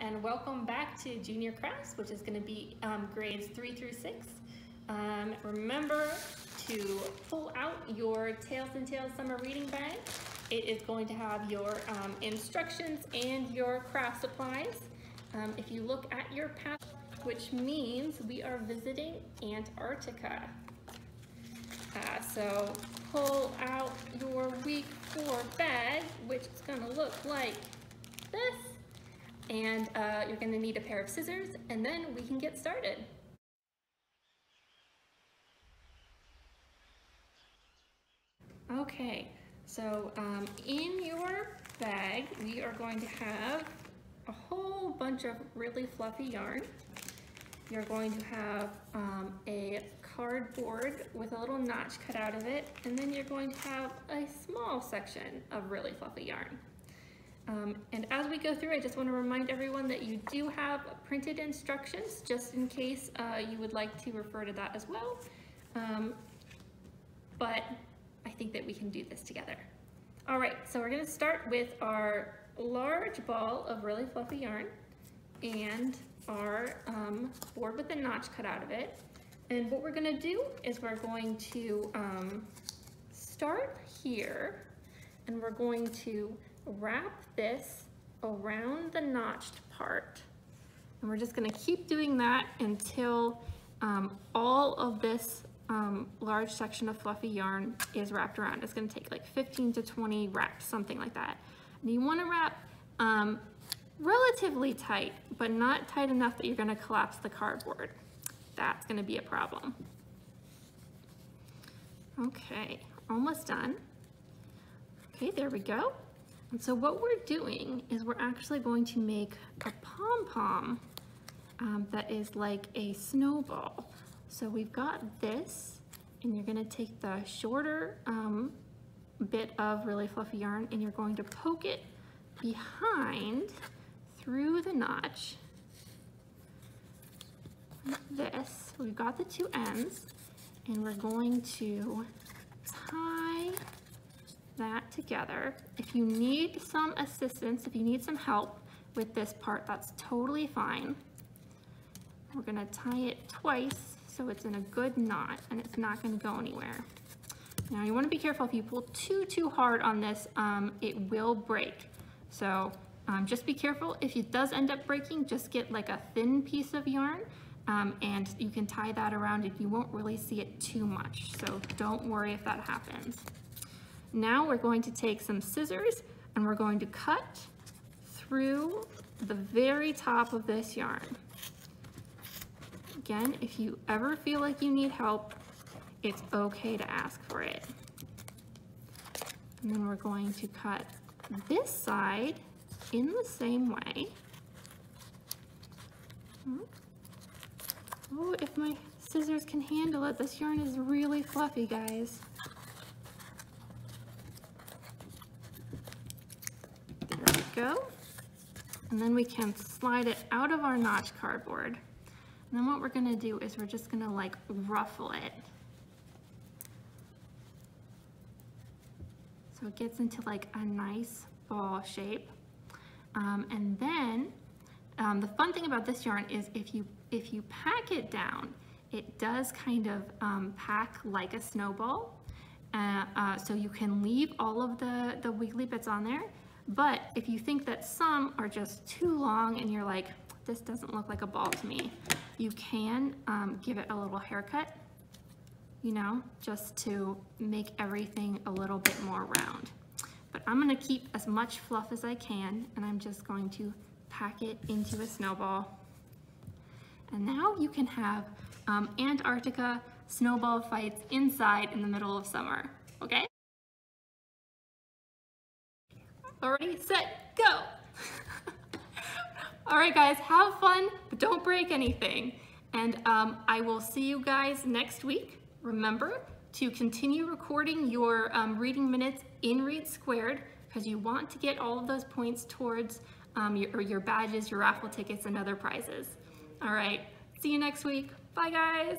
and welcome back to Junior Crafts, which is going to be grades 3 through 6. Remember to pull out your Tails and Tales summer reading bag. It is going to have your instructions and your craft supplies. If you look at your path, which means we are visiting Antarctica. So pull out your week 4 bag, which is going to look like this, and you're going to need a pair of scissors, and then we can get started. Okay, so in your bag we are going to have a whole bunch of really fluffy yarn. You're going to have a cardboard with a little notch cut out of it, and then you're going to have a small section of really fluffy yarn. And as we go through, I just want to remind everyone that you do have printed instructions, just in case you would like to refer to that as well. But I think that we can do this together. All right, so we're going to start with our large ball of really fluffy yarn and our board with a notch cut out of it. And what we're going to do is we're going to start here, and we're going to wrap this around the notched part. And we're just going to keep doing that until all of this large section of fluffy yarn is wrapped around. It's going to take like 15 to 20 wraps, something like that. And you want to wrap relatively tight, but not tight enough that you're going to collapse the cardboard. That's going to be a problem. Okay, almost done. Okay, there we go. And so what we're doing is we're actually going to make a pom-pom that is like a snowball. So we've got this, and you're going to take the shorter bit of really fluffy yarn, and you're going to poke it behind through the notch like this. We've got the two ends, and we're going to tie that together. If you need some assistance, if you need some help with this part, that's totally fine. We're going to tie it twice so it's in a good knot and it's not going to go anywhere. Now you want to be careful. If you pull too hard on this, it will break. So just be careful. If it does end up breaking, just get like a thin piece of yarn and you can tie that around it. You won't really see it too much, so don't worry if that happens. Now we're going to take some scissors and we're going to cut through the very top of this yarn. Again, if you ever feel like you need help, it's okay to ask for it. And then we're going to cut this side in the same way. Oh, if my scissors can handle it, this yarn is really fluffy, guys. There we go. And then we can slide it out of our notch cardboard. And then what we're gonna do is we're just gonna like ruffle it. So it gets into like a nice ball shape. And then the fun thing about this yarn is if you pack it down, it does kind of pack like a snowball. So you can leave all of the wiggly bits on there. But if you think that some are just too long and you're like, this doesn't look like a ball to me, you can give it a little haircut, you know, just to make everything a little bit more round. But I'm gonna keep as much fluff as I can, and I'm just going to pack it into a snowball. And now you can have Antarctica snowball fights inside in the middle of summer, okay? Already, set, go! All right, guys, have fun, but don't break anything. And I will see you guys next week. Remember to continue recording your reading minutes in Read Squared, because you want to get all of those points towards your badges, your raffle tickets, and other prizes. All right, see you next week. Bye, guys.